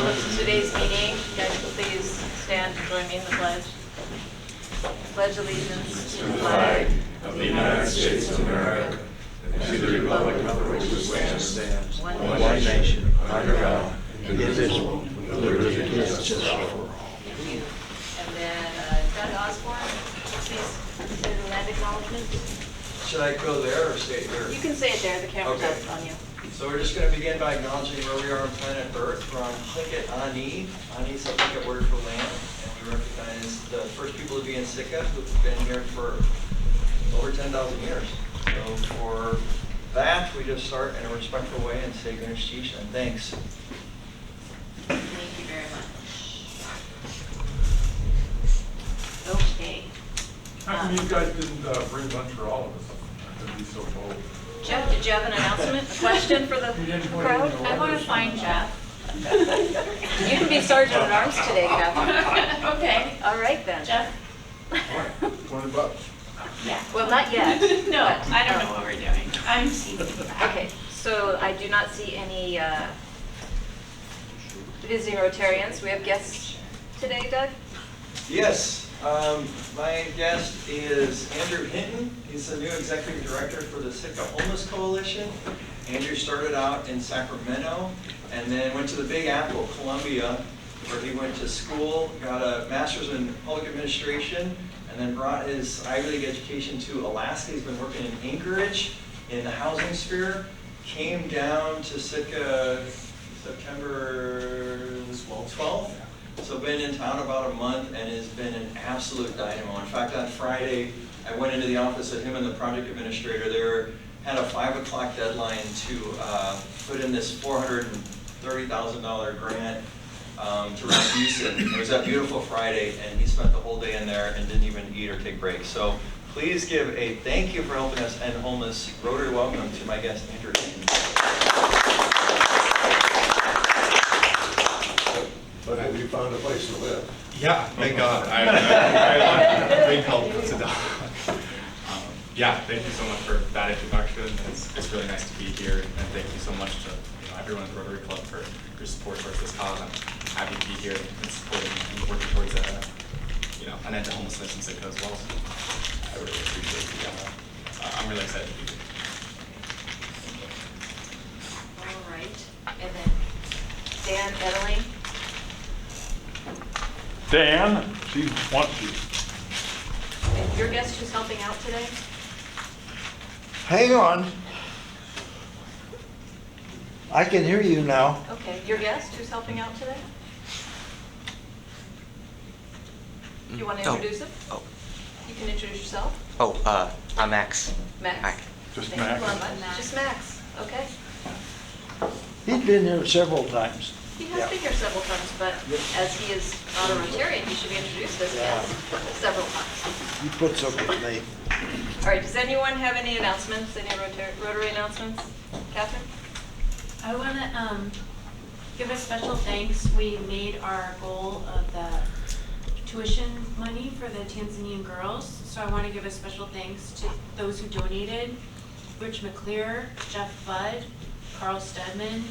welcome to today's meeting. You guys, please stand and join me in the pledge. Pledge allegiance to the flag of the United States of America and to the republic for which it stands, one nation, under God, indivisible, with liberty and justice for all. Thank you. And then Doug Osborne, please do the land acknowledgements. Should I go there or stay here? You can say it there. The camera's Okay. up on you. So we're just going to begin by acknowledging where we are on planet Earth. We're on Pliket Ani. Ani is a Pliket word for land. And we recognize the first people to be in Sitka who've been here for over 10,000 years. So for that, we just start in a respectful way and say Ganesh Chish and thanks. Thank you very much. Okay. How come you guys didn't bring lunch for all of us? I'd be so bold. Jeff, did you have an announcement, a question for the crowd? I want to find Jeff. You can be Sergeant at Arms today, Kathy. Okay. All right then. Jeff? $20. Yeah. Well, not yet. No, but- I don't know what we're doing. I'm seated back. Okay, so I do not see any visiting Rotarians. We have guests today, Doug? Yes, my guest is Andrew Hinton. He's the new executive director for the Sitka Homeless Coalition. Andrew started out in Sacramento and then went to the Big Apple, Columbia, where he went to school, got a master's in public administration, and then brought his Ivy League education to Alaska. He's been working in Anchorage in the housing sphere. Came down to Sitka September 12th. So been in town about a month and has been an absolute dynamo. In fact, on Friday, I went into the office of him and the project administrator. They had a 5 o'clock deadline to put in this $430,000 grant to run Houston. It was that beautiful Friday, and he spent the whole day in there and didn't even eat or take breaks. So please give a thank you for helping us end homeless. Rotary welcome to my guest, Andrew Hinton. But have you found a place to live? Yeah, thank God. I big help to Doc. Yeah, thank you so much for that introduction. It's really nice to be here, and thank you so much to everyone at the Rotary Club for your support towards this cause. I'm happy to be here and supporting and working towards an end to homelessness in Sitka as well. So I really appreciate I'm really excited to be here. All right. And then Dan Edeling. Dan, she wants you. And your guest who's helping out today? Hang on. I can hear you now. Okay, your guest who's helping out today? Do you want to introduce him? Oh. You can introduce yourself. Oh, I'm Max. Max? Hi. Just Thank you. Max? Come on, just Max, okay. He's been here several times. He has been here several times, but as he is not a Rotarian, he should be introduced as guest several times. He puts up with me. All right, does anyone have any announcements, any Rotary announcements? Catherine? I want to give a special thanks. We made our goal of the tuition money for the Tanzanian girls. So I want to give a special thanks to those who donated. Rich McClear, Jeff Budd, Carl Stedman,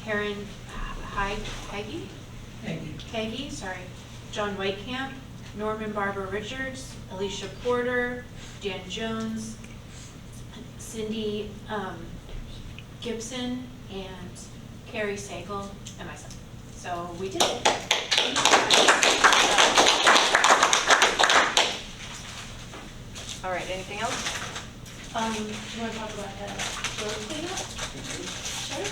Karen Hagee, sorry, John Whitecamp, Norman Barbara Richards, Alicia Porter, Dan Jones, Cindy Gibson, and Carrie Sagal, and myself. So we did it. All right, anything else? You want to talk about the road cleanup? Sure.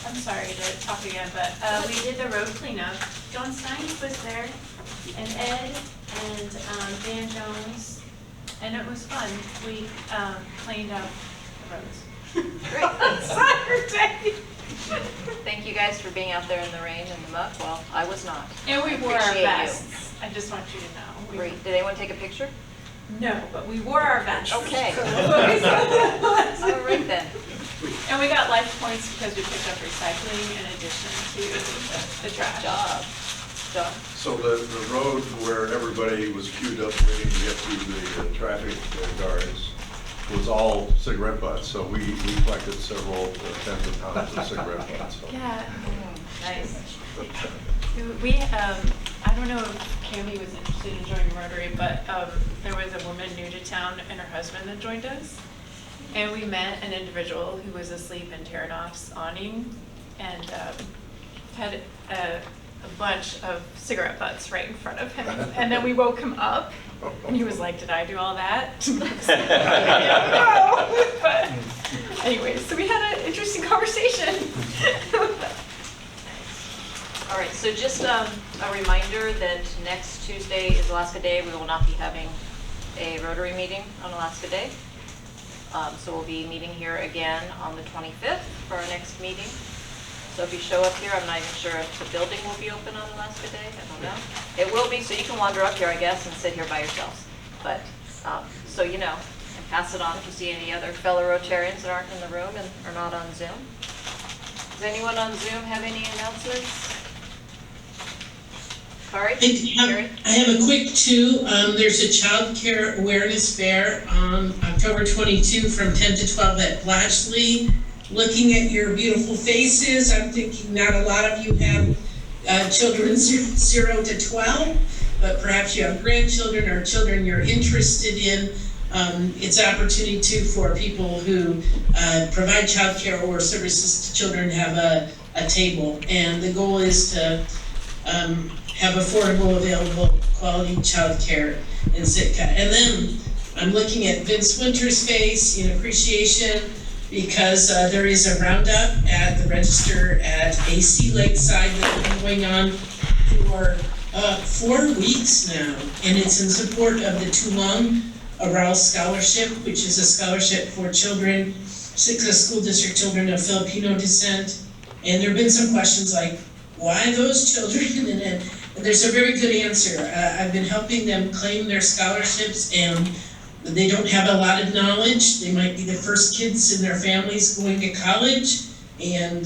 I'm sorry to talk again, but we did the road cleanup. John Stein was there, and Ed, and Dan Jones, and it was fun. We cleaned up the roads. Great. Saturday. Thank you guys for being out there in the rain and the muck. Well, I was not. And we wore our Appreciate you. vests. I just want you to know. Great. Did anyone take a picture? No, but we wore our vests. Okay. All right then. And we got life points because we picked up recycling in addition to the trash. Good job. John? So the road where everybody was queued up waiting to get through the traffic guards was all cigarette butts. So we collected several tens of pounds of cigarette butts. So. Yeah. Nice. We, I don't know if Kibby was interested in joining Rotary, but there was a woman new to town and her husband that joined us. And we met an individual who was asleep in Teranoff's awning and had a bunch of cigarette butts right in front of him. And then we woke him up and he was like, did I do all that? I don't know. But anyways, so we had an interesting conversation. All right, so just a reminder that next Tuesday is Alaska Day. We will not be having a Rotary meeting on Alaska Day. So we'll be meeting here again on the 25th for our next meeting. So if you show up here, I'm not even sure if the building will be open on Alaska Day. I don't know. It will be, so you can wander up here, I guess, and sit here by yourselves. But so you know, and pass it on if you see any other fellow Rotarians that aren't in the room and are not on Zoom. Does anyone on Zoom have any announcements? Kari? I have a quick two. There's a child care awareness fair on October 22 from 10 to 12 at Blatchley. Looking at your beautiful faces, I'm thinking not a lot of you have children 0 to 12, but perhaps you have grandchildren or children you're interested in. It's an opportunity too for people who provide child care or services to children have a table. And the goal is to have affordable, available, quality child care in Sitka. And then I'm looking at Vince Winter's face in appreciation because there is a roundup at the register at AC Lakeside that's been going on for 4 weeks now. And it's in support of the Tulum Aral Scholarship, which is a scholarship for children, Sitka School District children of Filipino descent. And there have been some questions like, why those children? And there's a very good answer. I've been helping them claim their scholarships and they don't have a lot of knowledge. They might be the first kids in their families going to college and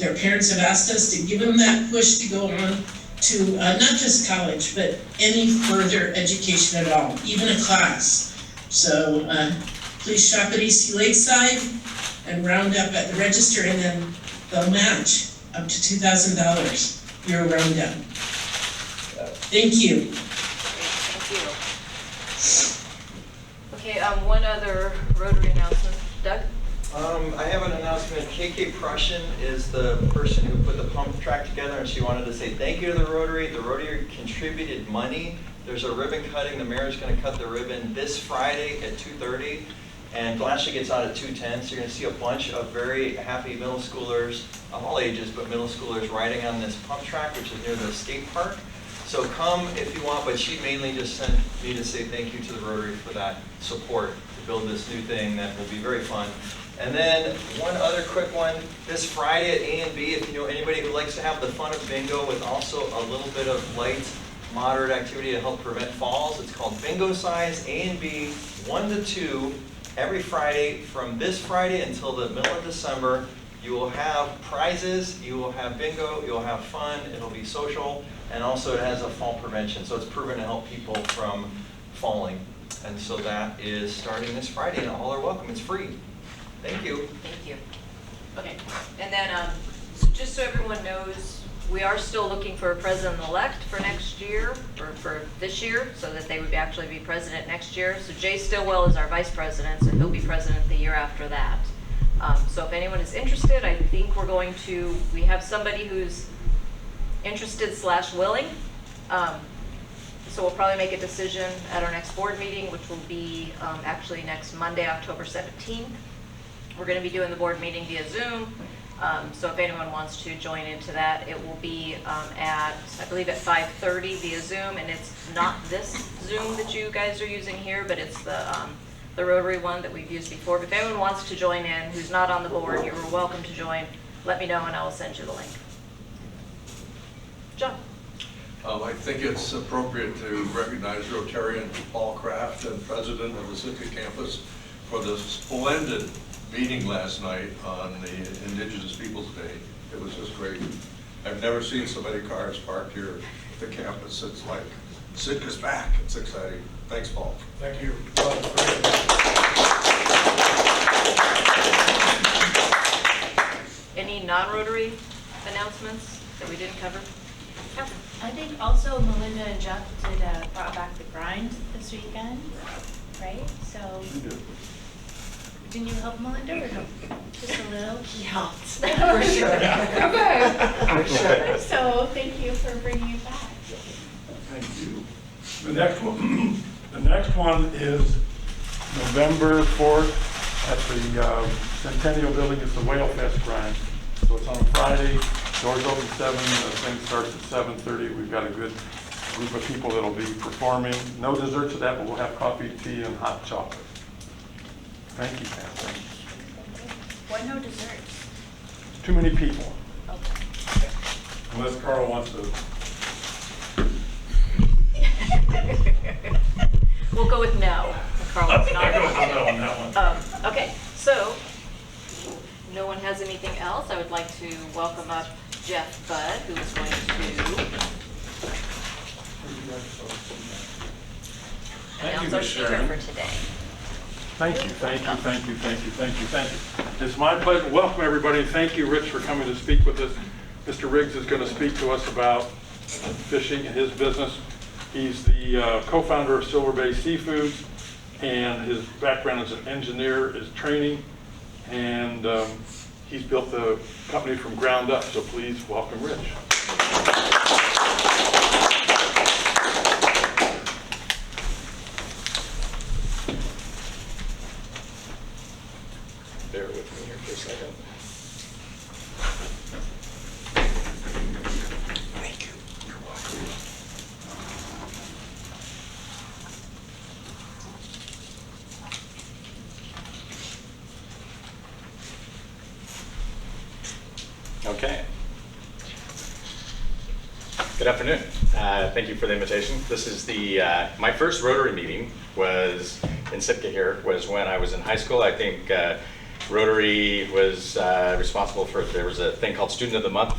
their parents have asked us to give them that push to go on to not just college, but any further education at all, even a class. So please shop at EC Lakeside and round up at the register and then they'll match up to $2,000 your roundup. Thank you. Thank you. Okay, one other Rotary announcement. Doug? I have an announcement. KK Prussian is the person who put the pump track together, and she wanted to say thank you to the Rotary. The Rotary contributed money. There's a ribbon cutting. The mayor's going to cut the ribbon this Friday at 2:30, and Blatchley gets out at 2:10. So you're going to see a bunch of very happy middle schoolers of all ages, but middle schoolers riding on this pump track, which is near the skate park. So come if you want, but she mainly just sent me to say thank you to the Rotary for that support to build this new thing that will be very fun. And then one other quick one, this Friday at A&B, if you know anybody who likes to have the fun of bingo with also a little bit of light, moderate activity to help prevent falls, it's called Bingo Size A&B 1 to 2 every Friday from this Friday until the middle of December. You will have prizes, you will have bingo, you'll have fun, it'll be social, and also it has a fall prevention, so it's proven to help people from falling. And so that is starting this Friday, and all are welcome, it's free. Thank you. Thank you. Okay, and then so just so everyone knows, we are still looking for a president-elect for next year, or for this year, so that they would actually be president next year. So Jay Stillwell is our vice president, so he'll be president the year after that. So if anyone is interested, I think we have somebody who's interested / willing. So we'll probably make a decision at our next board meeting, which will be actually next Monday, October 17th. We're going to be doing the board meeting via Zoom. So if anyone wants to join into that, it will be I believe at 5:30 via Zoom, and it's not this Zoom that you guys are using here, but it's the Rotary one that we've used before. But if anyone wants to join in who's not on the board, you're welcome to join. Let me know and I will send you the link. John? I think it's appropriate to recognize Rotarian Paul Kraft and president of the Sitka campus for the splendid meeting last night on the Indigenous Peoples Day. It was just great. I've never seen so many cars parked here at the campus. It's like Sitka's back. It's exciting. Thanks, Paul. Thank you. Any non-Rotary announcements? that we didn't cover? Catherine? I think also Melinda and Jeff brought back the grind this weekend, right? So, didn't you help Melinda or no? Just a little? He helped, for sure. Okay. For sure. So, thank you for bringing it back. Thank you. The next one is November 4th at the Centennial Building. It's the Whale Fest grind. So it's on a Friday. Doors open 7. The thing starts at 7:30. We've got a good group of people that'll be performing. No desserts at that, but we'll have coffee, tea, and hot chocolate. Thank you, Catherine. Why no desserts? Too many people. Okay. Unless Carl wants to. We'll go with no. Carl's not. I go with no on that one. Okay, so, no one has anything else. I would like to welcome up Jeff Budd, who is going to announce our speaker for today. Thank you, thank you, thank you, thank you, thank you, thank you. It's my pleasure. Welcome, everybody. Thank you, Rich, for coming to speak with us. Mr. Riggs is going to speak to us about fishing and his business. He's the co-founder of Silver Bay Seafoods, and his background as an engineer is training, and he's built the company from ground up. So please welcome Rich. Bear with me here for a second. Thank you. You're welcome. Okay. Good afternoon. Thank you for the invitation. This is my first Rotary meeting was in Sitka here, was when I was in high school. I think Rotary was responsible for, there was a thing called Student of the Month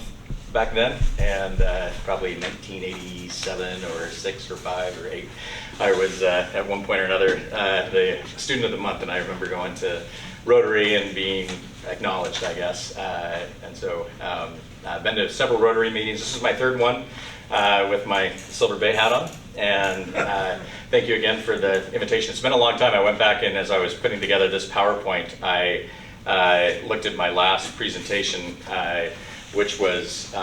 back then, and probably 1987 or 6 or 5 or 8, I was at one point or another the Student of the Month, and I remember going to Rotary and being acknowledged, I guess. And so I've been to several Rotary meetings. This is my third one with my Silver Bay hat on. And thank you again for the invitation. It's been a long time. I went back and as I was putting together this PowerPoint, I looked at my last presentation, which was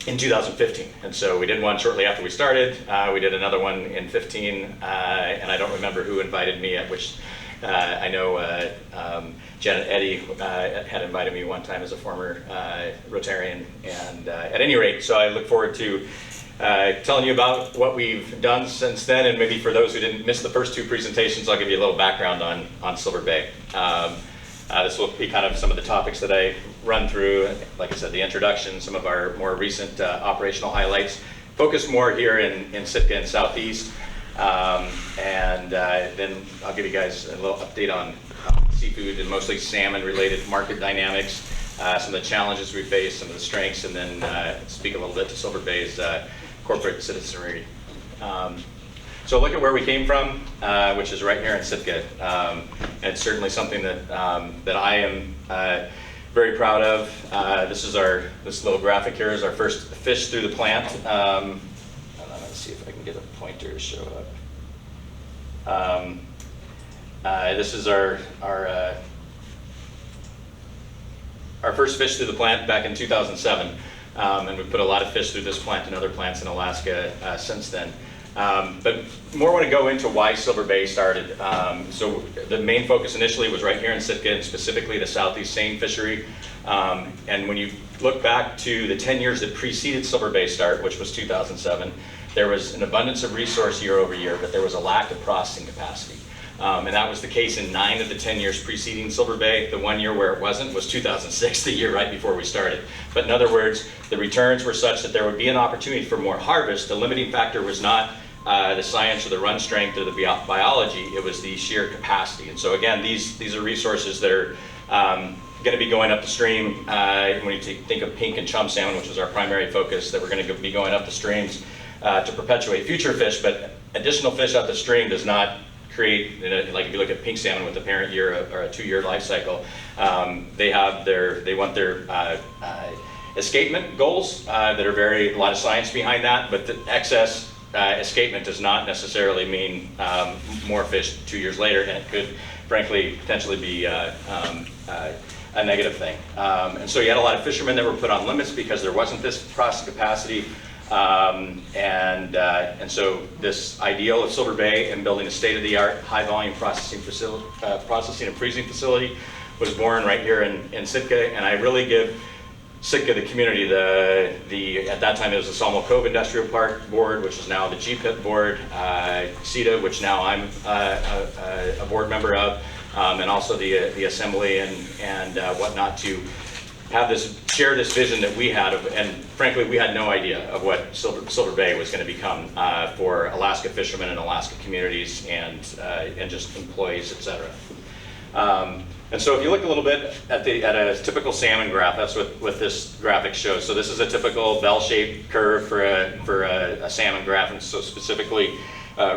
in 2015. And so we did one shortly after we started. We did another one in 15, and I don't remember who invited me at which. I know Janet Eddy had invited me one time as a former Rotarian, and at any rate, so I look forward to telling you about what we've done since then, and maybe for those who didn't miss the first 2 presentations, I'll give you a little background on Silver Bay. This will be kind of some of the topics that I run through, like I said, the introduction, some of our more recent operational highlights, focus more here in Sitka and Southeast. And then I'll give you guys a little update on seafood and mostly salmon related market dynamics, some of the challenges we face, some of the strengths, and then speak a little bit to Silver Bay's corporate citizenry. So look at where we came from, which is right here in Sitka. And it's certainly something that, that I am very proud of. This little graphic here is our first fish through the plant. Let's see if I can get a pointer to show up. This is our first fish through the plant back in 2007, and we put a lot of fish through this plant and other plants in Alaska since then. But more want to go into why Silver Bay started. So the main focus initially was right here in Sitka, and specifically the Southeast seine fishery. And when you look back to the 10 years that preceded Silver Bay start, which was 2007, there was an abundance of resource year over year, but there was a lack of processing capacity. And that was the case in 9 of the 10 years preceding Silver Bay. The 1 year where it wasn't was 2006, the year right before we started. But in other words, the returns were such that there would be an opportunity for more harvest. The limiting factor was not the science or the run strength or the biology, it was the sheer capacity. And so again, these are resources that are going to be going up the stream. When you think of pink and chum salmon, which was our primary focus, that we're going to be going up the streams to perpetuate future fish, but additional fish up the stream does not create, like if you look at pink salmon with a parent year or a 2-year life cycle, they want their escapement goals that are a lot of science behind that, but the excess escapement does not necessarily mean more fish 2 years later, and it could, frankly, potentially be a negative thing. And so you had a lot of fishermen that were put on limits because there wasn't this processing capacity. And so this ideal of Silver Bay and building a state-of-the-art high-volume processing and freezing facility was born right here in Sitka, and I really give Sitka, the community, at that time it was the Salmon Cove Industrial Park Board, which is now the GPIP Board, CETA, which now I'm a board member of, and also the Assembly and whatnot, to share this vision that we had of, and frankly we had no idea of what Silver Bay was going to become for Alaska fishermen and Alaska communities and just employees, etc. And so if you look a little bit at a typical salmon graph, that's what this graphic shows. So this is a typical bell-shaped curve for a salmon graph, and so specifically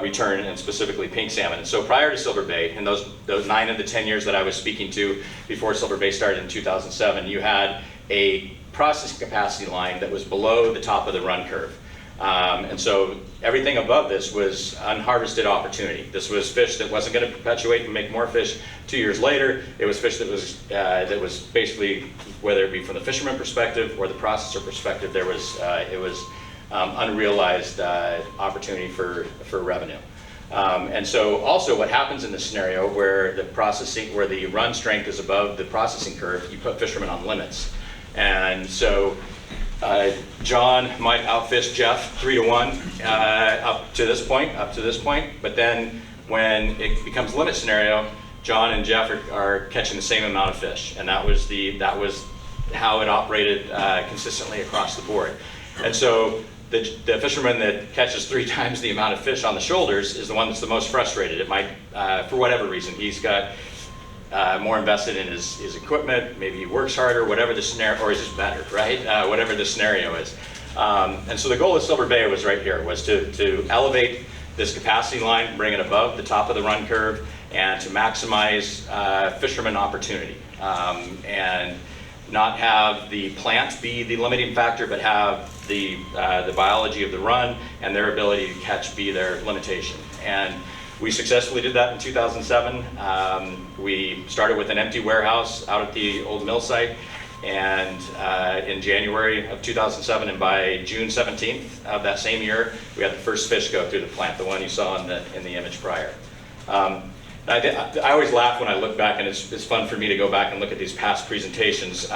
return and specifically pink salmon. And so prior to Silver Bay, in those 9 of the 10 years that I was speaking to before Silver Bay started in 2007, you had a processing capacity line that was below the top of the run curve. And so everything above this was unharvested opportunity. This was fish that wasn't going to perpetuate and make more fish 2 years later. It was fish that was basically, whether it be from the fisherman perspective or the processor perspective, it was unrealized opportunity for revenue. And so also what happens in this scenario where the run strength is above the processing curve, you put fishermen on limits. And so John might outfish Jeff 3-to-1 up to this point, but then when it becomes limit scenario, John and Jeff are catching the same amount of fish, and that was how it operated consistently across the board. And so the fisherman that catches 3 times the amount of fish on the shoulders is the one that's the most frustrated. It might, for whatever reason, he's got more invested in his equipment, maybe he works harder, whatever the scenario, or he's just better, right? Whatever the scenario is. And so the goal of Silver Bay was right here, was to elevate this capacity line, bring it above the top of the run curve, and to maximize fisherman opportunity. And not have the plant be the limiting factor, but have the biology of the run and their ability to catch be their limitation. And we successfully did that in 2007. We started with an empty warehouse out at the old mill site, and in January of 2007, and by June 17th of that same year, we had the first fish go through the plant, the one you saw in the image prior. I always laugh when I look back, and it's fun for me to go back and look at these past presentations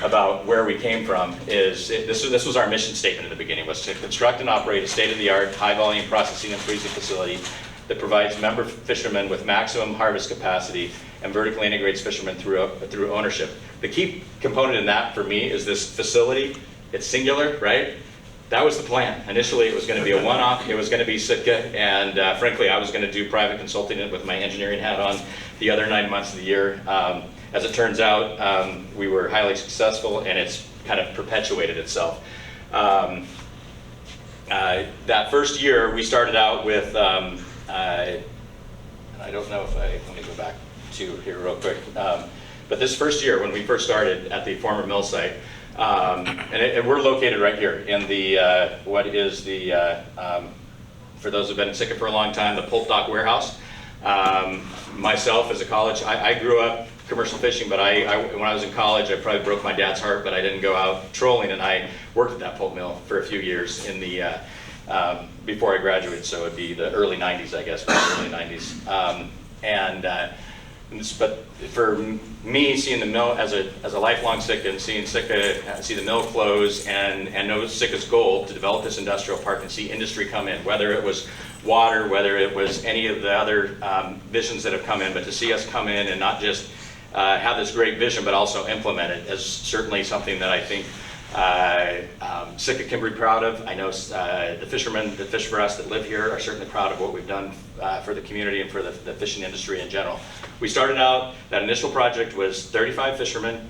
about where we came from. This was our mission statement in the beginning, was to construct and operate a state-of-the-art, high-volume processing and freezing facility that provides member fishermen with maximum harvest capacity and vertically integrates fishermen through ownership. The key component in that for me is this facility. It's singular, right? That was the plan. Initially, it was going to be a one-off. It was going to be Sitka, and frankly, I was going to do private consulting with my engineering hat on the other 9 months of the year. As it turns out, we were highly successful, and it's kind of perpetuated itself. That first year, we started out with, I don't know if let me go back to here real quick. But this first year, when we first started at the former mill site, and we're located right here in the, for those who've been in Sitka for a long time, the pulp dock warehouse. Myself as a college, I grew up commercial fishing, but when I was in college, I probably broke my dad's heart, but I didn't go out trolling, and I worked at that pulp mill for a few years in the, before I graduated, so it'd be the early 90s, I guess, early 90s. But for me, seeing the mill as a lifelong Sitkan, seeing see the mill close, and know Sitka's goal to develop this industrial park and see industry come in, whether it was water, whether it was any of the other visions that have come in, but to see us come in and not just have this great vision, but also implement it is certainly something that I think Sitka can be proud of. I know the fishermen that fish for us that live here are certainly proud of what we've done for the community and for the fishing industry in general. We started out, that initial project was 35 fishermen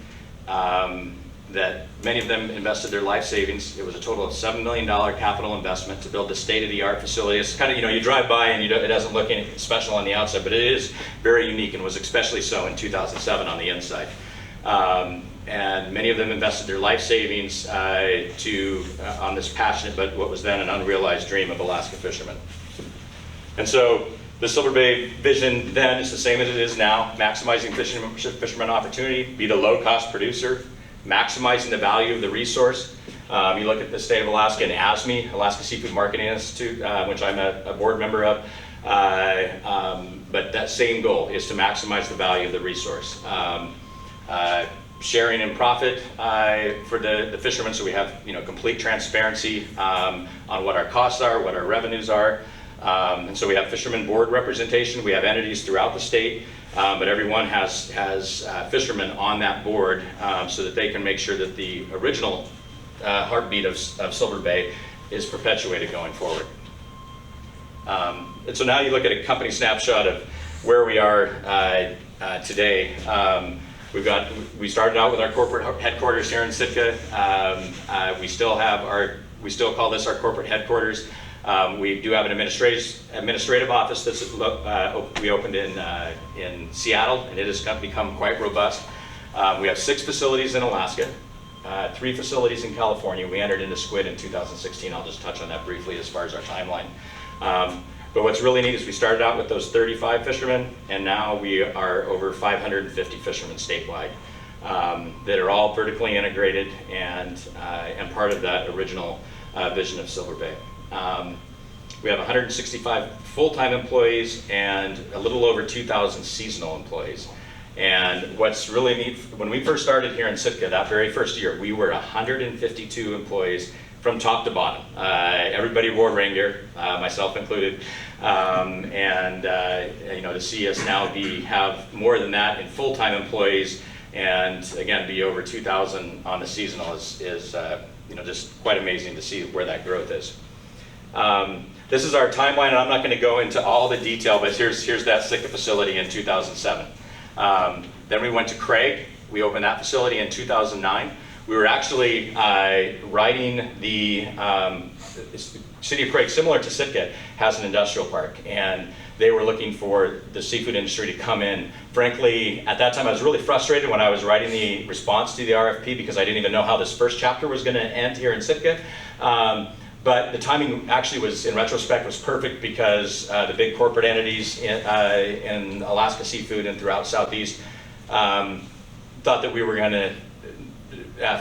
that many of them invested their life savings. It was a total of $7 million capital investment to build the state-of-the-art facility. It's kind of, you drive by and it doesn't look anything special on the outside, but it is very unique and was especially so in 2007 on the inside. and many of them invested their life savings on this passionate but what was then an unrealized dream of Alaska fishermen. And so the Silver Bay vision then is the same as it is now: maximizing fishermen opportunity, be the low-cost producer, maximizing the value of the resource. You look at the state of Alaska and ASME, Alaska Seafood Marketing Institute, which I'm a board member of, but that same goal is to maximize the value of the resource. Sharing in profit for the fishermen, so we have complete transparency on what our costs are, what our revenues are. And so we have fishermen board representation. We have entities throughout the state, but everyone has fishermen on that board so that they can make sure that the original heartbeat of Silver Bay is perpetuated going forward. And so now you look at a company snapshot of where we are today. We started out with our corporate headquarters here in Sitka. We still call this our corporate headquarters. We do have an administrative office that's we opened in Seattle, and it has become quite robust. We have 6 facilities in Alaska, 3 facilities in California. We entered into squid in 2016. I'll just touch on that briefly as far as our timeline. But what's really neat is we started out with those 35 fishermen, and now we are over 550 fishermen statewide that are all vertically integrated and part of that original vision of Silver Bay. We have 165 full-time employees and a little over 2,000 seasonal employees. And what's really neat, when we first started here in Sitka, that very first year, we were 152 employees from top to bottom. Everybody wore rain gear, myself included. To see us now have more than that in full-time employees, and again, be over 2,000 on the seasonal is just quite amazing to see where that growth is. This is our timeline, and I'm not going to go into all the detail, but here's that Sitka facility in 2007. Then we went to Craig. We opened that facility in 2009. We were actually riding the city of Craig, similar to Sitka, has an industrial park, and they were looking for the seafood industry to come in. Frankly, at that time, I was really frustrated when I was writing the response to the RFP because I didn't even know how this first chapter was going to end here in Sitka. But the timing actually was, in retrospect, was perfect because the big corporate entities in Alaska Seafood and throughout Southeast thought that we were going to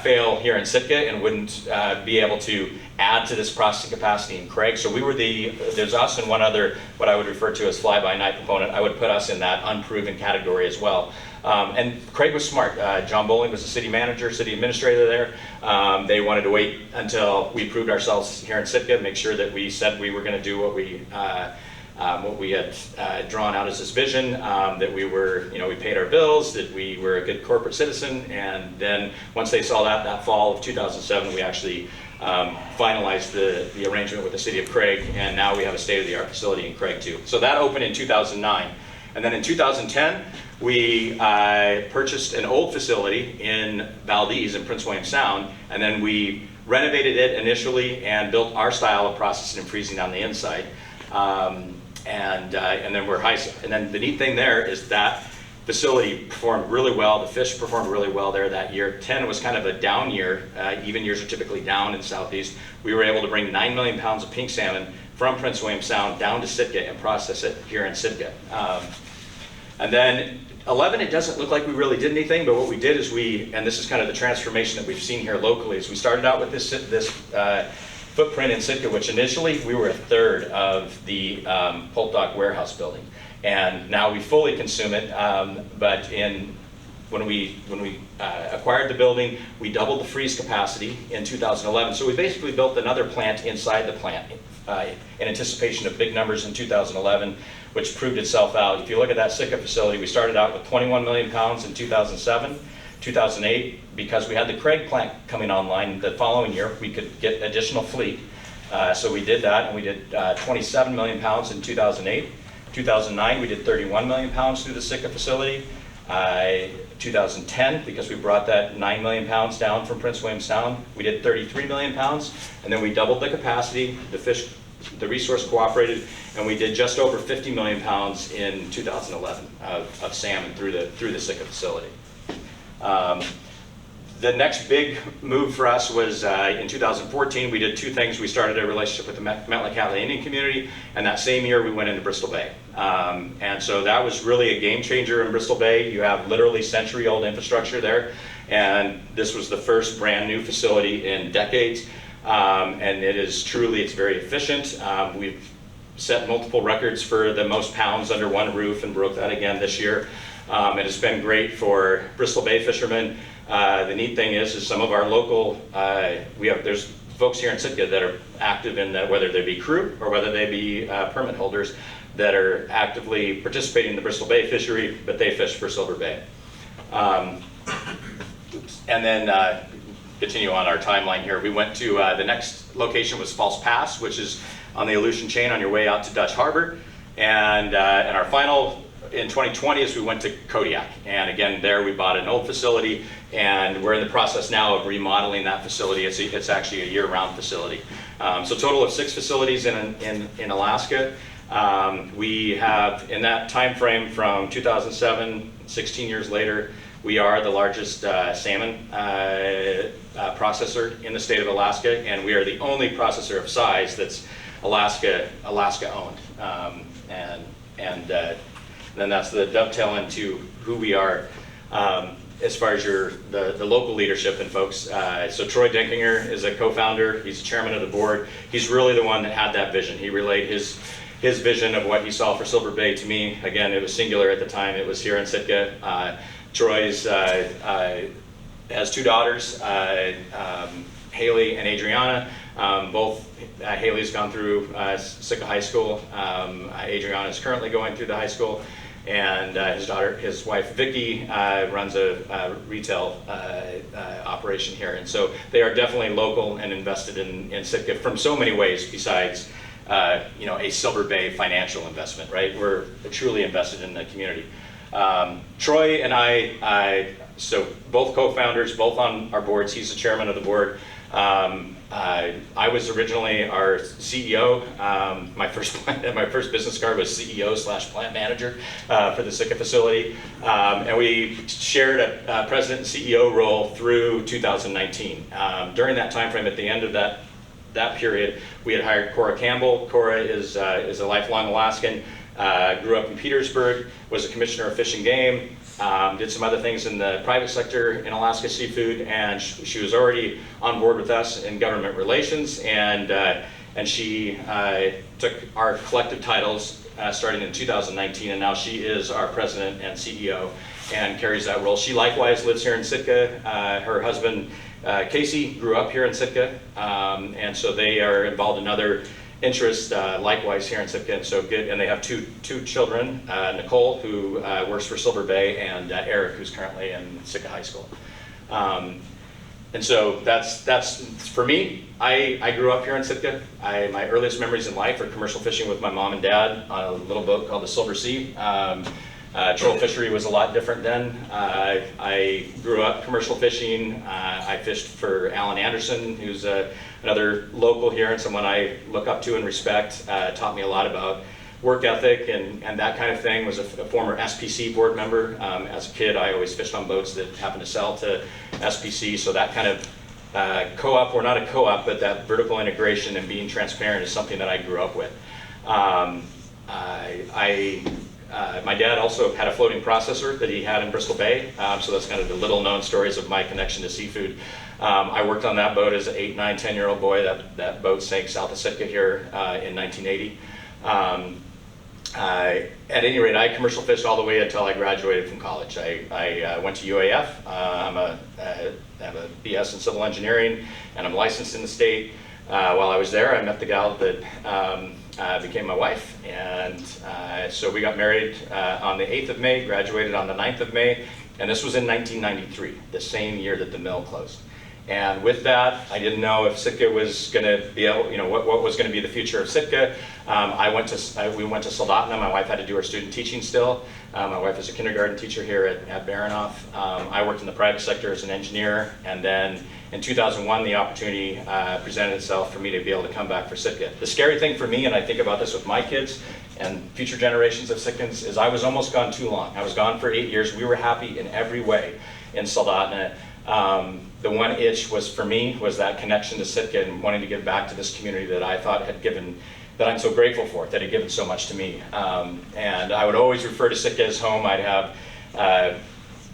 fail here in Sitka and wouldn't be able to add to this processing capacity in Craig. So we were there's us and one other, what I would refer to as fly-by-night proponent. I would put us in that unproven category as well. And Craig was smart. John Bowling was the city manager, city administrator there. They wanted to wait until we proved ourselves here in Sitka, make sure that we said we were going to do what we had drawn out as this vision, that we were, we paid our bills, that we were a good corporate citizen. And then once they saw that fall of 2007, we actually finalized the arrangement with the city of Craig, and now we have a state-of-the-art facility in Craig too. So that opened in 2009. And then in 2010, we purchased an old facility in Valdez in Prince William Sound, and then we renovated it initially and built our style of processing and freezing on the inside. And then the neat thing there is that facility performed really well. The fish performed really well there that year. 10 was kind of a down year. Even years are typically down in Southeast. We were able to bring 9 million pounds of pink salmon from Prince William Sound down to Sitka and process it here in Sitka. And then 11, it doesn't look like we really did anything, but what we did is and this is kind of the transformation that we've seen here locally, is we started out with this footprint in Sitka, which initially we were a third of the pulp dock warehouse building. And now we fully consume it, but when we acquired the building, we doubled the freeze capacity in 2011. So we basically built another plant inside the plant in anticipation of big numbers in 2011, which proved itself out. If you look at that Sitka facility, we started out with 21 million pounds in 2007. 2008, because we had the Craig plant coming online the following year, we could get additional fleet. So we did that, and we did 27 million pounds in 2008. 2009, we did 31 million pounds through the Sitka facility. 2010, because we brought that 9 million pounds down from Prince William Sound, we did 33 million pounds, and then we doubled the capacity. The resource cooperated, and we did just over 50 million pounds in 2011 of salmon through the Sitka facility. The next big move for us was in 2014, we did two things. We started a relationship with the Metla Catholic Indian community, and that same year we went into Bristol Bay. And so that was really a game changer in Bristol Bay. You have literally century-old infrastructure there, and this was the first brand new facility in decades. And it is truly, it's very efficient. We've set multiple records for the most pounds under one roof and broke that again this year. It has been great for Bristol Bay fishermen. The neat thing is some of our local, there's folks here in Sitka that are active in that, whether they be crew or whether they be permit holders that are actively participating in the Bristol Bay fishery, but they fish for Silver Bay. And then continue on our timeline here. We went to, the next location was False Pass, which is on the Aleutian chain on your way out to Dutch Harbor. And our final in 2020 is we went to Kodiak. And again, there we bought an old facility, and we're in the process now of remodeling that facility. It's actually a year-round facility. So total of 6 facilities in Alaska. We have, in that time frame from 2007, 16 years later, we are the largest salmon processor in the state of Alaska, and we are the only processor of size that's Alaska owned. Then that's the dovetail into who we are as far as the local leadership and folks. So Troy Dinkinger is a co-founder. He's the chairman of the board. He's really the one that had that vision. He relayed his vision of what he saw for Silver Bay to me. Again, it was singular at the time. It was here in Sitka. Troy's has 2 daughters, Haley and Adriana. Both Haley's gone through Sitka High School. Adriana is currently going through the high school, and his wife Vicky runs a retail operation here. And so they are definitely local and invested in Sitka from so many ways besides a Silver Bay financial investment, right? We're truly invested in the community. Troy and I, so both co-founders, both on our boards. He's the chairman of the board. I was originally our CEO. My first business card was CEO/plant manager for the Sitka facility, and we shared a president and CEO role through 2019. During that time frame, at the end of that period, we had hired Cora Campbell. Cora is a lifelong Alaskan. Grew up in Petersburg, was a commissioner of Fish and Game, did some other things in the private sector in Alaska seafood, and she was already on board with us in government relations, and she took our collective titles starting in 2019, and now she is our president and CEO and carries that role. She likewise lives here in Sitka. Her husband Casey grew up here in Sitka, and so they are involved in other interests likewise here in Sitka, and so good. And they have two children, Nicole, who works for Silver Bay, and Eric, who's currently in Sitka High School. And so that's for me. I grew up here in Sitka. My earliest memories in life are commercial fishing with my mom and dad on a little boat called the Silver Sea. Troll fishery was a lot different then. I grew up commercial fishing. I fished for Alan Anderson, who's another local here and someone I look up to and respect. Taught me a lot about work ethic and that kind of thing. Was a former SPC board member. As a kid, I always fished on boats that happened to sell to SPC, so that kind of co-op, or not a co-op, but that vertical integration and being transparent is something that I grew up with. My dad also had a floating processor that he had in Bristol Bay, so that's kind of the little known stories of my connection to seafood. I worked on that boat as an 8, 9, 10-year-old boy. That boat sank south of Sitka here in 1980. At any rate, I commercial fished all the way until I graduated from college. I went to UAF. I have a BS in civil engineering, and I'm licensed in the state. While I was there, I met the gal that became my wife, and so we got married on the 8th of May, graduated on the 9th of May, and this was in 1993, the same year that the mill closed. And with that, I didn't know if Sitka was going to be able, what was going to be the future of Sitka. We went to Soldotna. My wife had to do her student teaching still. My wife is a kindergarten teacher here at Baranof. I worked in the private sector as an engineer, and then in 2001, the opportunity presented itself for me to be able to come back for Sitka. The scary thing for me, and I think about this with my kids and future generations of Sitkans, is I was almost gone too long. I was gone for 8 years. We were happy in every way in Soldotna. The one itch was for me was that connection to Sitka and wanting to give back to this community that I thought had given, that I'm so grateful for, that had given so much to me. And I would always refer to Sitka as home. I'd have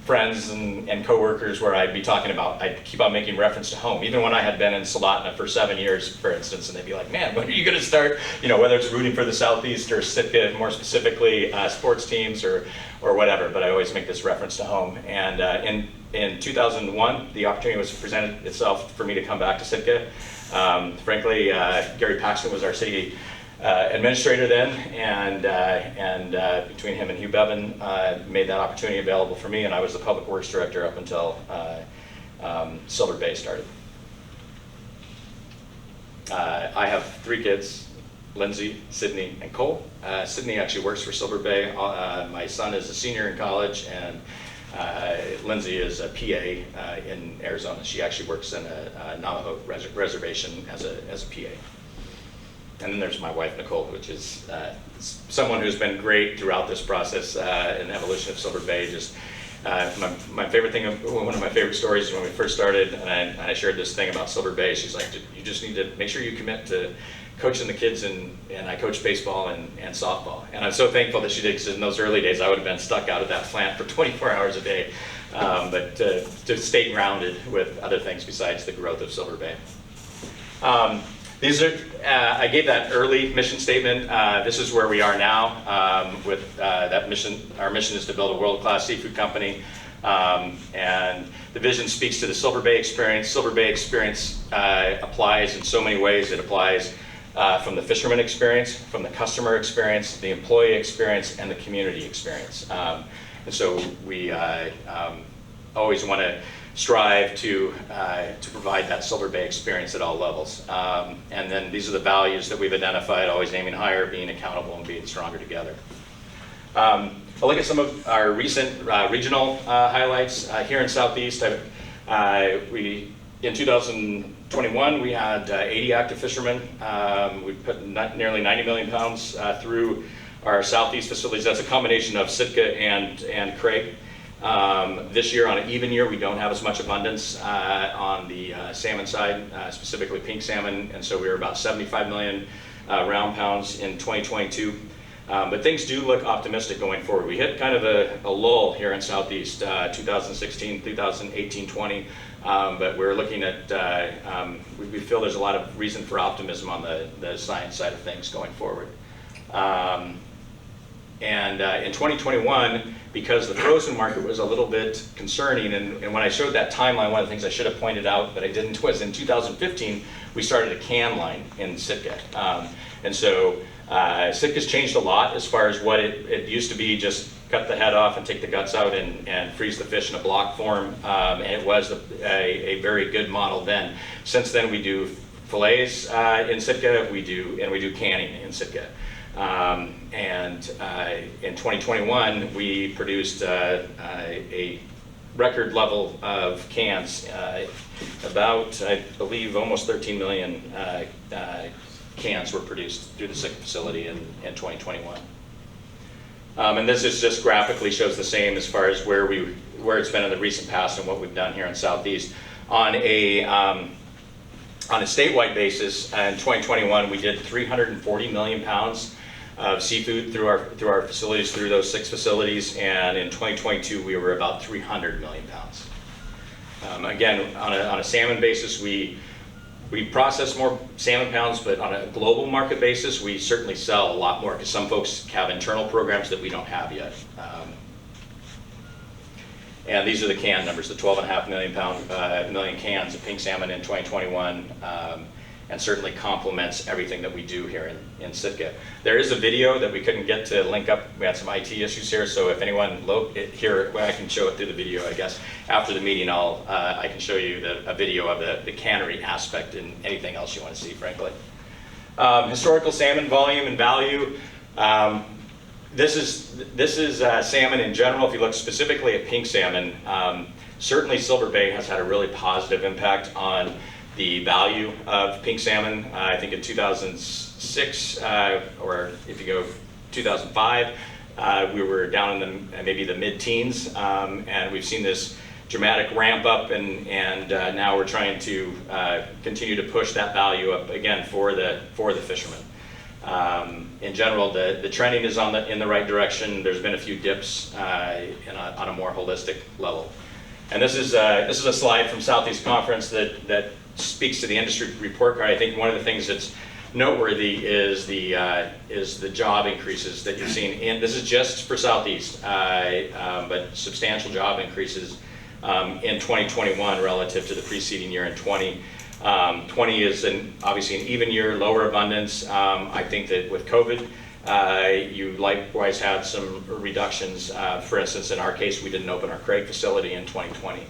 friends and coworkers where I'd be talking about, I'd keep on making reference to home. Even when I had been in Soldotna for 7 years, for instance, and they'd be like, man, when are you gonna start, you know, whether it's rooting for the Southeast or Sitka, more specifically, sports teams or whatever, but I always make this reference to home. And in 2001, the opportunity was presented itself for me to come back to Sitka. Frankly, Gary Paxton was our city administrator then, and between him and Hugh Bevan, made that opportunity available for me, and I was the public works director up until Silver Bay started. I have 3 kids, Lindsay, Sydney, and Cole. Sydney actually works for Silver Bay. My son is a senior in college, and Lindsay is a PA in Arizona. She actually works in a Navajo reservation as a PA. And then there's my wife, Nicole, which is someone who's been great throughout this process and evolution of Silver Bay. Just my favorite thing, one of my favorite stories is when we first started, and I shared this thing about Silver Bay. She's like, you just need to make sure you commit to coaching the kids, and I coach baseball and softball. And I'm so thankful that she did, because in those early days, I would have been stuck out of that plant for 24 hours a day. But to stay grounded with other things besides the growth of Silver Bay. These are, I gave that early mission statement. This is where we are now with that mission. Our mission is to build a world-class seafood company. And the vision speaks to the Silver Bay experience. Silver Bay experience applies in so many ways. It applies from the fisherman experience, from the customer experience, the employee experience, and the community experience. And so we always want to strive to provide that Silver Bay experience at all levels. And then these are the values that we've identified: always aiming higher, being accountable, and being stronger together. I'll look at some of our recent regional highlights here in Southeast. In 2021, we had 80 active fishermen. We put nearly 90 million pounds through our Southeast facilities. That's a combination of Sitka and Craig. This year, on an even year, we don't have as much abundance on the salmon side, specifically pink salmon, and so we were about 75 million round pounds in 2022. But things do look optimistic going forward. We hit kind of a lull here in Southeast, 2016, 2018, 20, but we're looking at, we feel there's a lot of reason for optimism on the science side of things going forward. And in 2021, because the frozen market was a little bit concerning, and when I showed that timeline, one of the things I should have pointed out, but I didn't, was in 2015, we started a can line in Sitka. And so Sitka's changed a lot as far as what it used to be, just cut the head off and take the guts out and freeze the fish in a block form. And it was a very good model then. Since then, we do fillets in Sitka, we do canning in Sitka. In 2021, we produced a record level of cans, about, I believe, almost 13 million cans were produced through the Sitka facility in 2021. And this is just graphically shows the same as far as where it's been in the recent past and what we've done here in Southeast. On a statewide basis, in 2021, we did 340 million pounds of seafood through our facilities, through those 6 facilities, and in 2022 we were about 300 million pounds. Again, on a salmon basis, we process more salmon pounds, but on a global market basis, we certainly sell a lot more, because some folks have internal programs that we don't have yet. And these are the can numbers, the 12.5 million cans of pink salmon in 2021. And certainly complements everything that we do here in Sitka. There is a video that we couldn't get to link up. We had some IT issues here, so if anyone here, well, I can show it through the video, I guess. After the meeting, I can show you a video of the cannery aspect and anything else you want to see, frankly. Historical salmon volume and value. This is salmon in general. If you look specifically at pink salmon, certainly Silver Bay has had a really positive impact on the value of pink salmon. I think in 2006, or if you go 2005, we were down in maybe the mid-teens, and we've seen this dramatic ramp up, and now we're trying to continue to push that value up again for the fishermen. In general, the trending is in the right direction. There's been a few dips on a more holistic level. And this is a slide from Southeast Conference that speaks to the industry report card. I think one of the things that's noteworthy is the job increases that you've seen. And this is just for Southeast, but substantial job increases in 2021 relative to the preceding year in 20. 20 is obviously an even year, lower abundance. I think that with COVID, you likewise had some reductions. For instance, in our case, we didn't open our Craig facility in 2020.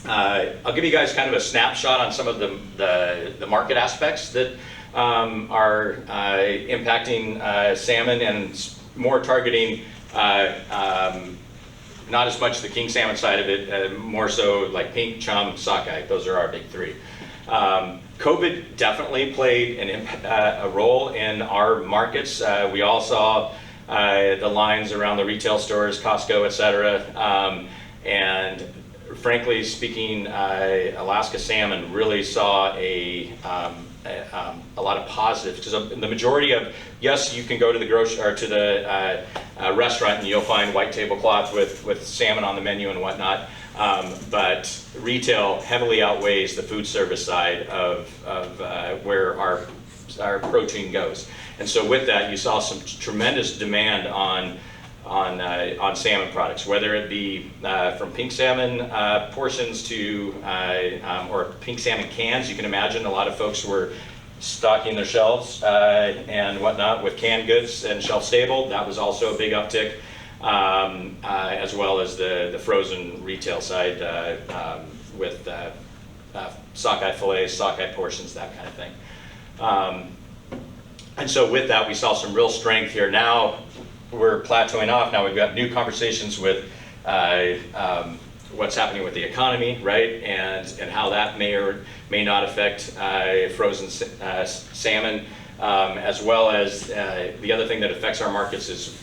I'll give you guys kind of a snapshot on some of the market aspects that are impacting salmon, and more targeting not as much the king salmon side of it, more so like pink, chum, sockeye. Those are our big three. COVID definitely played a role in our markets. We all saw the lines around the retail stores, Costco, et cetera. And frankly speaking, Alaska salmon really saw a lot of positives, because the majority of, yes, you can go to the grocery or to the restaurant and you'll find white tablecloth with salmon on the menu and whatnot, but retail heavily outweighs the food service side of where our protein goes. And so with that, you saw some tremendous demand on salmon products, whether it be from pink salmon portions to or pink salmon cans. You can imagine a lot of folks were stocking their shelves and whatnot with canned goods and shelf stable. That was also a big uptick, as well as the frozen retail side with sockeye fillets, sockeye portions, that kind of thing. And so with that, we saw some real strength here. Now we're plateauing off. Now we've got new conversations with what's happening with the economy, right, and how that may or may not affect frozen salmon, as well as the other thing that affects our markets is,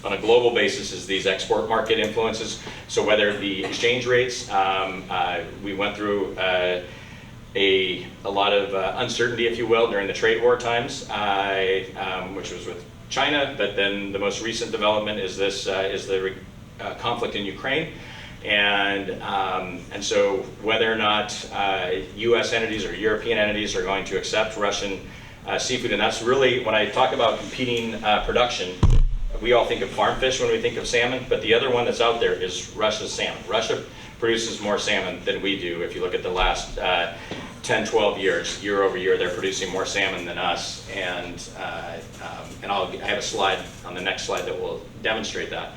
on a global basis, is these export market influences. So whether it be exchange rates, we went through a lot of uncertainty, if you will, during the trade war times, which was with China, but then the most recent development is the conflict in Ukraine, and so whether or not U.S. entities or European entities are going to accept Russian seafood, and that's really, when I talk about competing production, we all think of farm fish when we think of salmon, but the other one that's out there is Russia's salmon. Russia produces more salmon than we do. If you look at the last 10, 12 years, year over year, they're producing more salmon than us, and I have a slide on the next slide that will demonstrate that.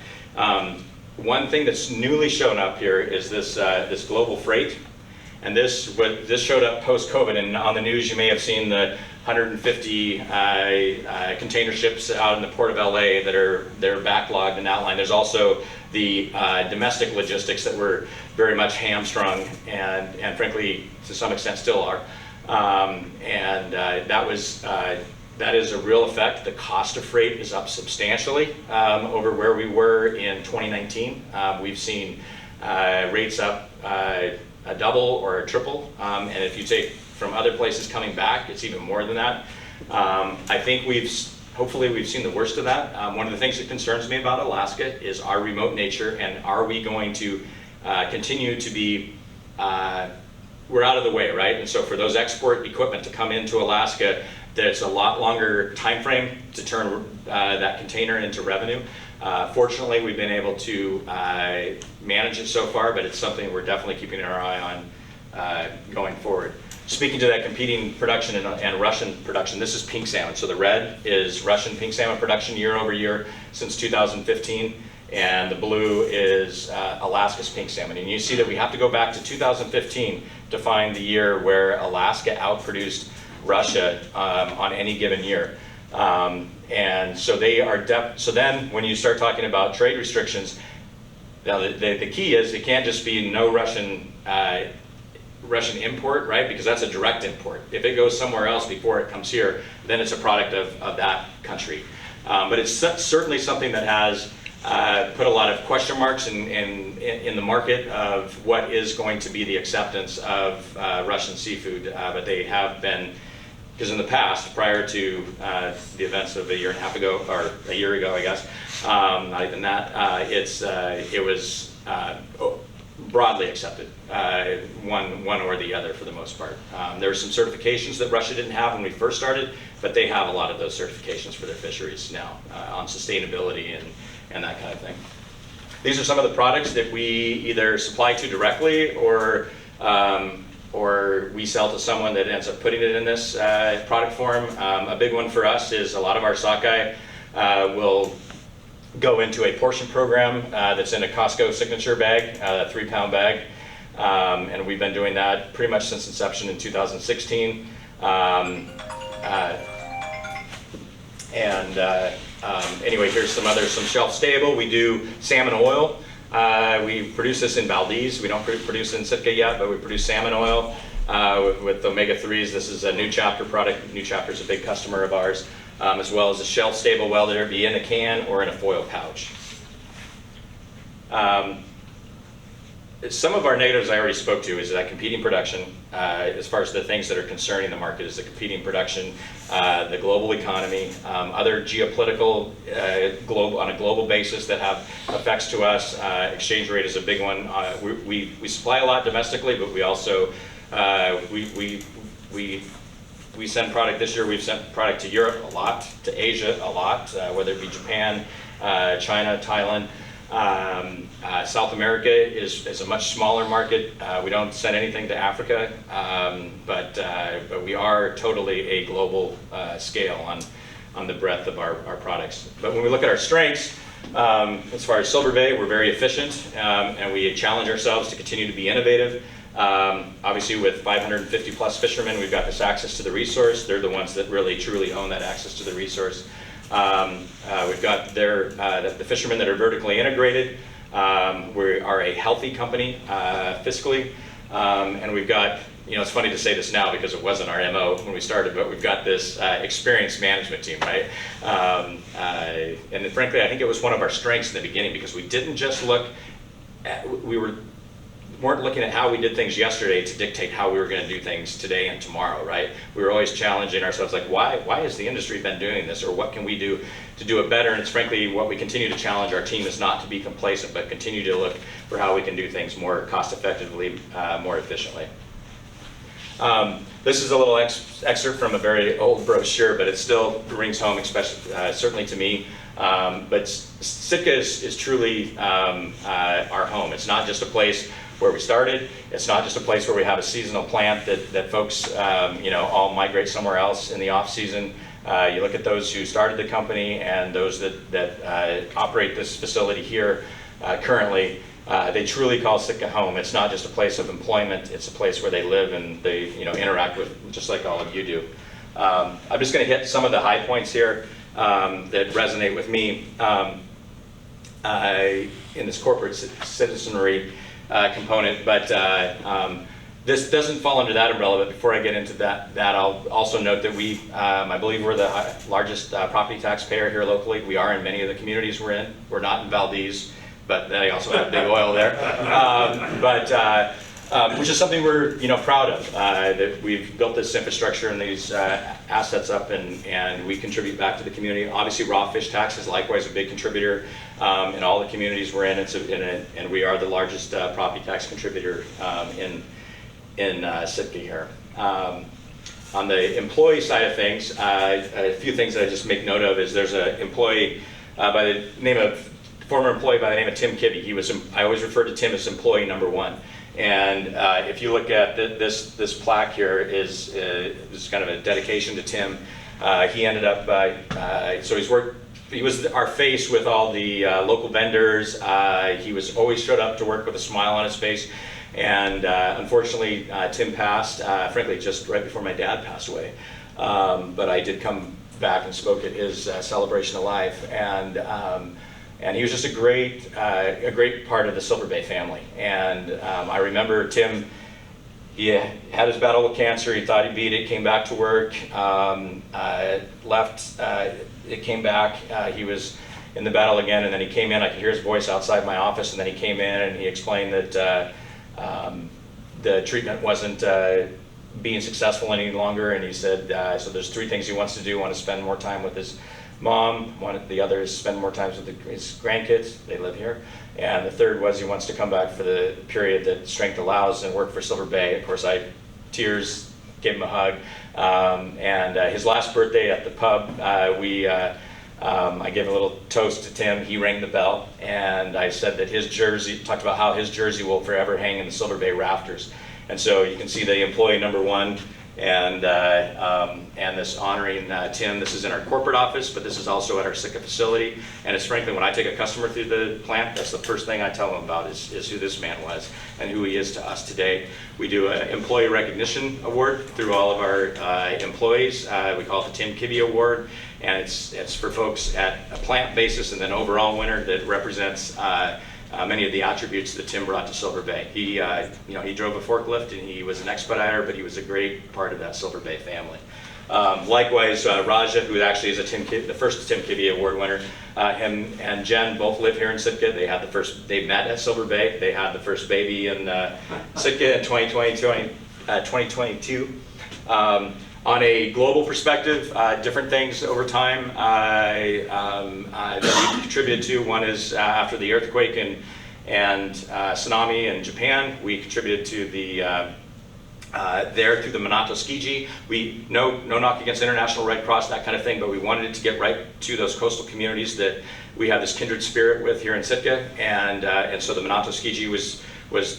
One thing that's newly shown up here is this global freight, and this showed up post-COVID, and on the news you may have seen the 150 container ships out in the port of LA that are backlogged and outlined. There's also the domestic logistics that were very much hamstrung, and frankly, to some extent still are. That is a real effect. The cost of freight is up substantially over where we were in 2019. We've seen rates up a double or a triple, and if you take from other places coming back, it's even more than that. I think hopefully we've seen the worst of that. One of the things that concerns me about Alaska is our remote nature, and are we going to continue to be, we're out of the way, right? And so for those export equipment to come into Alaska, there's a lot longer time frame to turn that container into revenue. Fortunately, we've been able to manage it so far, but it's something we're definitely keeping our eye on going forward. Speaking to that competing production and Russian production, this is pink salmon. So the red is Russian pink salmon production year over year since 2015, and the blue is Alaska's pink salmon. And you see that we have to go back to 2015 to find the year where Alaska outproduced Russia on any given year. And so they are, so then when you start talking about trade restrictions, now the key is it can't just be no Russian import, right? Because that's a direct import. If it goes somewhere else before it comes here, then it's a product of that country. But it's certainly something that has put a lot of question marks in the market of what is going to be the acceptance of Russian seafood, but they have been, because in the past, prior to the events of a year and a half ago, or a year ago, I guess, not even that, it was broadly accepted, one or the other for the most part. There were some certifications that Russia didn't have when we first started, but they have a lot of those certifications for their fisheries now on sustainability and that kind of thing. These are some of the products that we either supply to directly or we sell to someone that ends up putting it in this product form. A big one for us is a lot of our sockeye will go into a portion program that's in a Costco signature bag, a 3-pound bag. And we've been doing that pretty much since inception in 2016. Anyway, here's some shelf stable. We do salmon oil. We produce this in Valdez. We don't produce in Sitka yet, but we produce salmon oil with omega-3s. This is a New Chapter product. New Chapter is a big customer of ours, as well as a shelf stable welder, be in a can or in a foil pouch. Some of our negatives I already spoke to is that competing production, as far as the things that are concerning the market, is the competing production, the global economy, other geopolitical, on a global basis that have effects to us. Exchange rate is a big one. We supply a lot domestically, but we also, we send product. This year we've sent product to Europe a lot, to Asia a lot, whether it be Japan, China, Thailand. South America is a much smaller market. We don't send anything to Africa, but we are totally a global scale on the breadth of our products. But when we look at our strengths, as far as Silver Bay, we're very efficient, and we challenge ourselves to continue to be innovative. Obviously with 550 plus fishermen, we've got this access to the resource. They're the ones that really truly own that access to the resource. We've got the fishermen that are vertically integrated. We are a healthy company fiscally, and we've got, it's funny to say this now because it wasn't our MO when we started, but we've got this experienced management team, right? And frankly, I think it was one of our strengths in the beginning because we didn't just look at, weren't looking at how we did things yesterday to dictate how we were going to do things today and tomorrow, right? We were always challenging ourselves, like, why has the industry been doing this, or what can we do to do it better? And it's frankly what we continue to challenge our team is not to be complacent, but continue to look for how we can do things more cost effectively, more efficiently. This is a little excerpt from a very old brochure, but it still rings home, especially certainly to me. But Sitka is truly our home. It's not just a place where we started. It's not just a place where we have a seasonal plant that folks all migrate somewhere else in the off season. You look at those who started the company and those that operate this facility here currently. They truly call Sitka home. It's not just a place of employment. It's a place where they live and they interact with, just like all of you do. I'm just going to hit some of the high points here that resonate with me in this corporate citizenry component, but this doesn't fall under that umbrella. But before I get into that I'll also note that I believe we're the largest property taxpayer here locally. We are in many of the communities we're in. We're not in Valdez, but they also have big oil there. Which is something we're proud of, that we've built this infrastructure and these assets up, and we contribute back to the community. Obviously, raw fish tax is likewise a big contributor in all the communities we're in. And we are the largest property tax contributor in Sitka here. On the employee side of things, a few things that I just make note of is there's an employee former employee by the name of Tim Kibby. I always refer to Tim as employee number one. And if you look at this plaque here, is kind of a dedication to Tim. He ended up he was our face with all the local vendors. He always showed up to work with a smile on his face. And unfortunately, Tim passed, frankly, just right before my dad passed away. But I did come back and spoke at his celebration of life. And he was just a great part of the Silver Bay family. And I remember Tim, he had his battle with cancer. He thought he beat it, came back to work, left, it came back. He was in the battle again, and then he came in. I could hear his voice outside my office, and then he came in and he explained that the treatment wasn't being successful any longer, and he said, so there's 3 things he wants to do. Want to spend more time with his mom, the other is spend more time with his grandkids, they live here, and the third was he wants to come back for the period that strength allows and work for Silver Bay. Of course, tears, gave him a hug, and his last birthday at the pub, I gave a little toast to Tim. He rang the bell, and I said that his jersey, talked about how his jersey will forever hang in the Silver Bay rafters. And so you can see the employee number 1, and this honoring Tim. This is in our corporate office, but this is also at our Sitka facility. And it's frankly, when I take a customer through the plant, that's the first thing I tell them about is who this man was and who he is to us today. We do an employee recognition award through all of our employees. We call it the Kibby Award, and it's for folks at a plant basis and then overall winner that represents many of the attributes that Tim brought to Silver Bay. He drove a forklift and he was an expediter, but he was a great part of that Silver Bay family. Likewise, Raja, who actually is the first Tim Kibby Award winner, him and Jen both live here in Sitka. They met at Silver Bay. They had the first baby in Sitka in 2022. On a global perspective, different things over time that we contributed to. One is after the earthquake and tsunami in Japan, we contributed to there through the Minato Skiji. No knock against International Red Cross, that kind of thing, but we wanted it to get right to those coastal communities that we have this kindred spirit with here in Sitka, and so the Minato Skiji was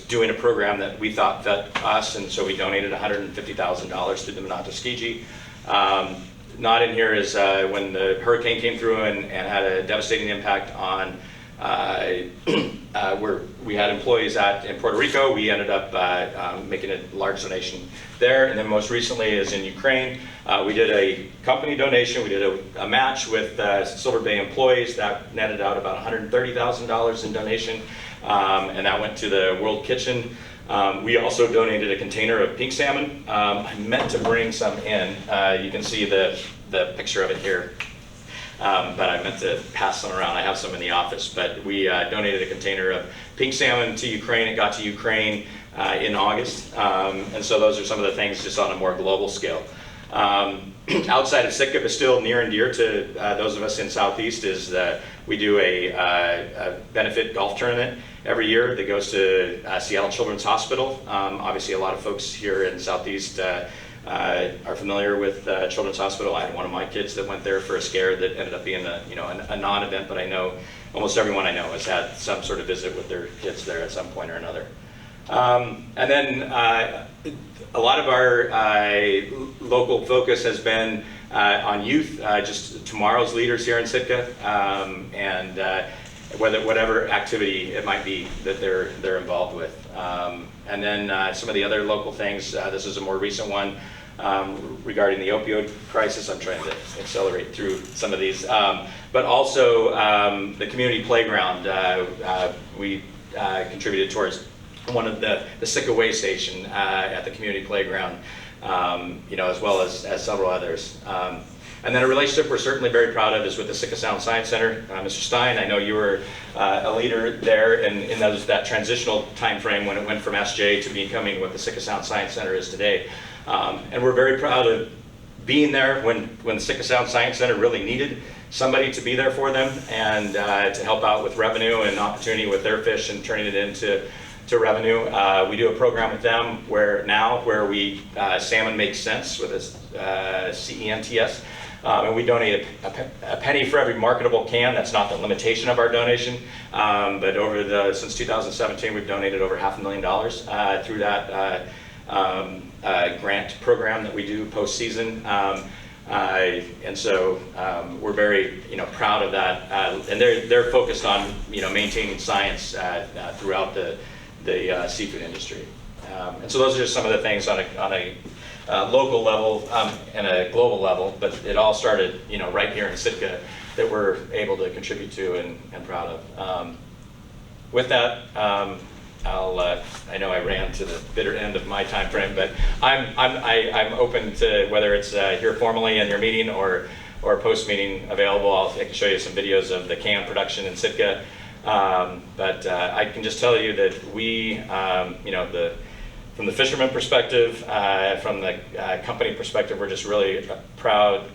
doing a program that we thought fit us, and so we donated $150,000 to the Minato Skiji. Not in here is when the hurricane came through and had a devastating impact on where we had employees in Puerto Rico. We ended up making a large donation there, and then most recently is in Ukraine. We did a company donation. We did a match with Silver Bay employees that netted out about $130,000 in donation. And that went to the World Kitchen. We also donated a container of pink salmon. I meant to bring some in. You can see the picture of it here, but I meant to pass some around. I have some in the office, but we donated a container of pink salmon to Ukraine. It got to Ukraine in August, and so those are some of the things just on a more global scale. Outside of Sitka, but still near and dear to those of us in Southeast, is that we do a benefit golf tournament every year that goes to Seattle Children's Hospital. Obviously, a lot of folks here in Southeast are familiar with Children's Hospital. I had one of my kids that went there for a scare that ended up being a non-event, but I know almost everyone I know has had some sort of visit with their kids there at some point or another. And then a lot of our local focus has been on youth, just tomorrow's leaders here in Sitka, and whatever activity it might be that they're involved with. And then some of the other local things. This is a more recent one regarding the opioid crisis. I'm trying to accelerate through some of these, but also the community playground. We contributed towards one of the Sitka Way Station at the community playground, as well as several others. And then a relationship we're certainly very proud of is with the Sitka Sound Science Center. Mr. Stein, I know you were a leader there in that transitional time frame when it went from SJ to becoming what the Sitka Sound Science Center is today. And we're very proud of being there when the Sitka Sound Science Center really needed somebody to be there for them and to help out with revenue and opportunity with their fish and turning it into revenue. We do a program with them where we Salmon Makes Sense with a CENTS, and we donate a penny for every marketable can. That's not the limitation of our donation, but since 2017 we've donated over $500,000 through that grant program that we do postseason. And so we're very proud of that, and they're focused on maintaining science throughout the seafood industry. And so those are just some of the things on a local level and a global level, but it all started right here in Sitka that we're able to contribute to and proud of. With that, I know I ran to the bitter end of my time frame, but I'm open to whether it's here formally in your meeting or post-meeting available. I can show you some videos of the can production in Sitka. But I can just tell you that we, from the fisherman perspective, from the company perspective, we're just really proud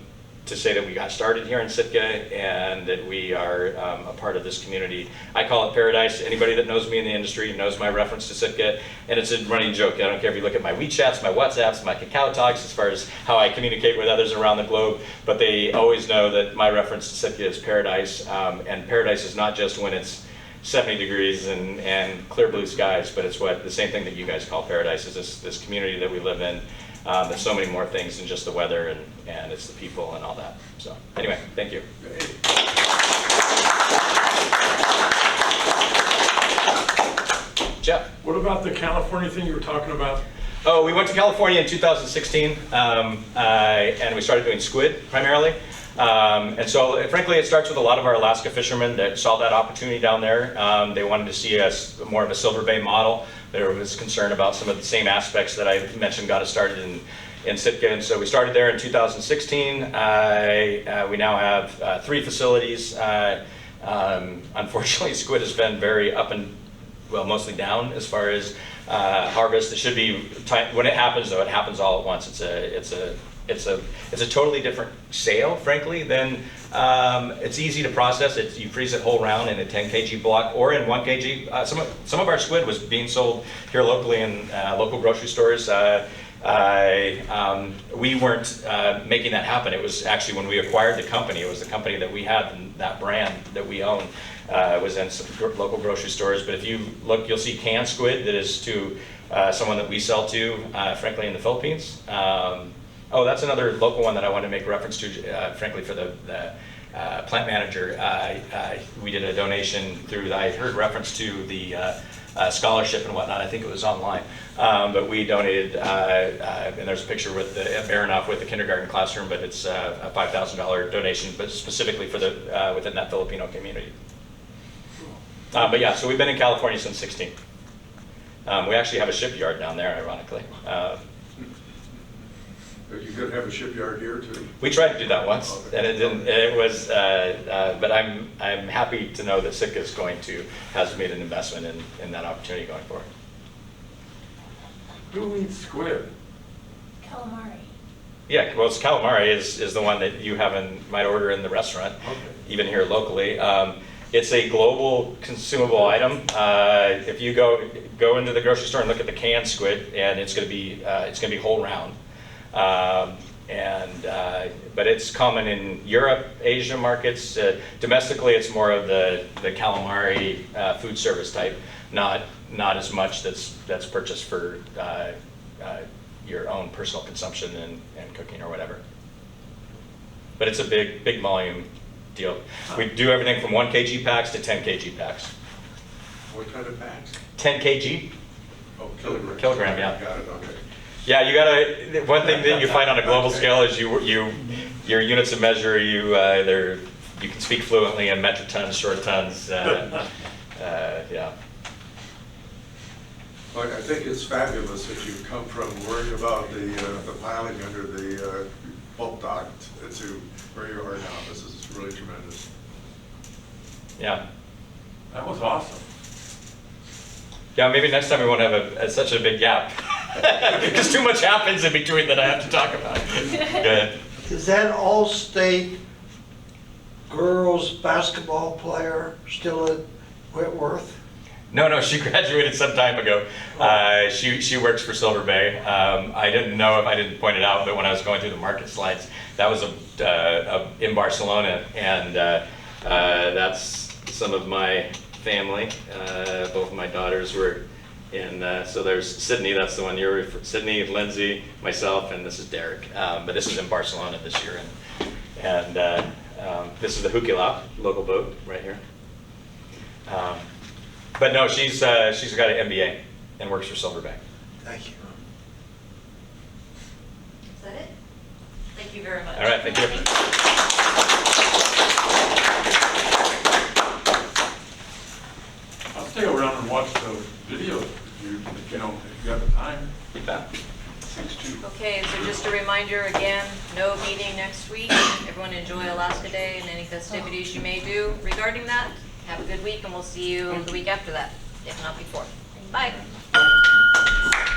to say that we got started here in Sitka and that we are a part of this community. I call it paradise. Anybody that knows me in the industry knows my reference to Sitka, and it's a running joke. I don't care if you look at my WeChats, my WhatsApps, my Kakao Talks, as far as how I communicate with others around the globe, but they always know that my reference to Sitka is paradise, and paradise is not just when it's 70 degrees and clear blue skies, but it's the same thing that you guys call paradise, is this community that we live in. There's so many more things than just the weather, and it's the people and all that. So anyway, thank you. Jeff. What about the California thing you were talking about? Oh, we went to California in 2016, and we started doing squid primarily. And so, frankly, it starts with a lot of our Alaska fishermen that saw that opportunity down there. They wanted to see us more of a Silver Bay model. There was concern about some of the same aspects that I mentioned got us started in Sitka. And so we started there in 2016. We now have 3 facilities. Unfortunately, squid has been very up and, well, mostly down as far as harvest. It should be, when it happens, though, it happens all at once. It's a totally different sale, frankly, than it's easy to process. You freeze it whole round in a 10 kg block or in 1 kg. Some of our squid was being sold here locally in local grocery stores. We weren't making that happen. It was actually when we acquired the company. It was the company that we had, and that brand that we own was in some local grocery stores. But if you look, you'll see canned squid that is to someone that we sell to, frankly, in the Philippines. Oh, that's another local one that I wanted to make reference to, frankly, for the plant manager. We did a donation through, I heard reference to the scholarship and whatnot. I think it was online. But we donated, and there's a picture with at Baranoff with the kindergarten classroom, but it's a $5,000 donation, but specifically for the within that Filipino community. But yeah, so we've been in California since 16. We actually have a shipyard down there, ironically. You could have a shipyard here too. We tried to do that once, and it didn't. It was, but I'm happy to know that Sitka has made an investment in that opportunity going forward. Who eats squid? Calamari. Yeah, well, it's calamari is the one that you might order in the restaurant, even here locally. It's a global consumable item. If you go into the grocery store and look at the canned squid, and it's going to be whole round. But it's common in Europe, Asia markets. Domestically, it's more of the calamari food service type, not as much that's purchased for your own personal consumption and cooking or whatever. But it's a big volume deal. We do everything from 1 kg packs to 10 kg packs. What kind of packs? 10 kg. Oh, kilogram. Kilogram, yeah. Got it, okay. Yeah, you gotta. One thing that you find on a global scale is your units of measure. You can speak fluently in metric tons, short tons. Yeah. Well, I think it's fabulous that you've come from worrying about the piling under the bulk dock to where you are now. This is really tremendous. Yeah. That was awesome. Yeah, maybe next time we won't have such a big gap. Because too much happens in between that I have to talk about. Go ahead. Is that all-state girls basketball player still at Whitworth? No, she graduated some time ago. She works for Silver Bay. I didn't know if I didn't point it out, but when I was going through the market slides, that was in Barcelona, and that's some of my family. Both of my daughters were in, so there's Sydney, that's the one you're referring to. Sydney, Lindsay, myself, and this is Derek. But this is in Barcelona this year, and this is the Hukilau local boat right here. But no, she's got an MBA and works for Silver Bay. Thank you. Is that it? Thank you very much. All right, thank you. I'll stay around and watch the videos Ben. Okay, so just a reminder again, no meeting next week. Everyone enjoy Alaska Day and any festivities you may do regarding that. Have a good week and we'll see you the week after that, if not before. Bye.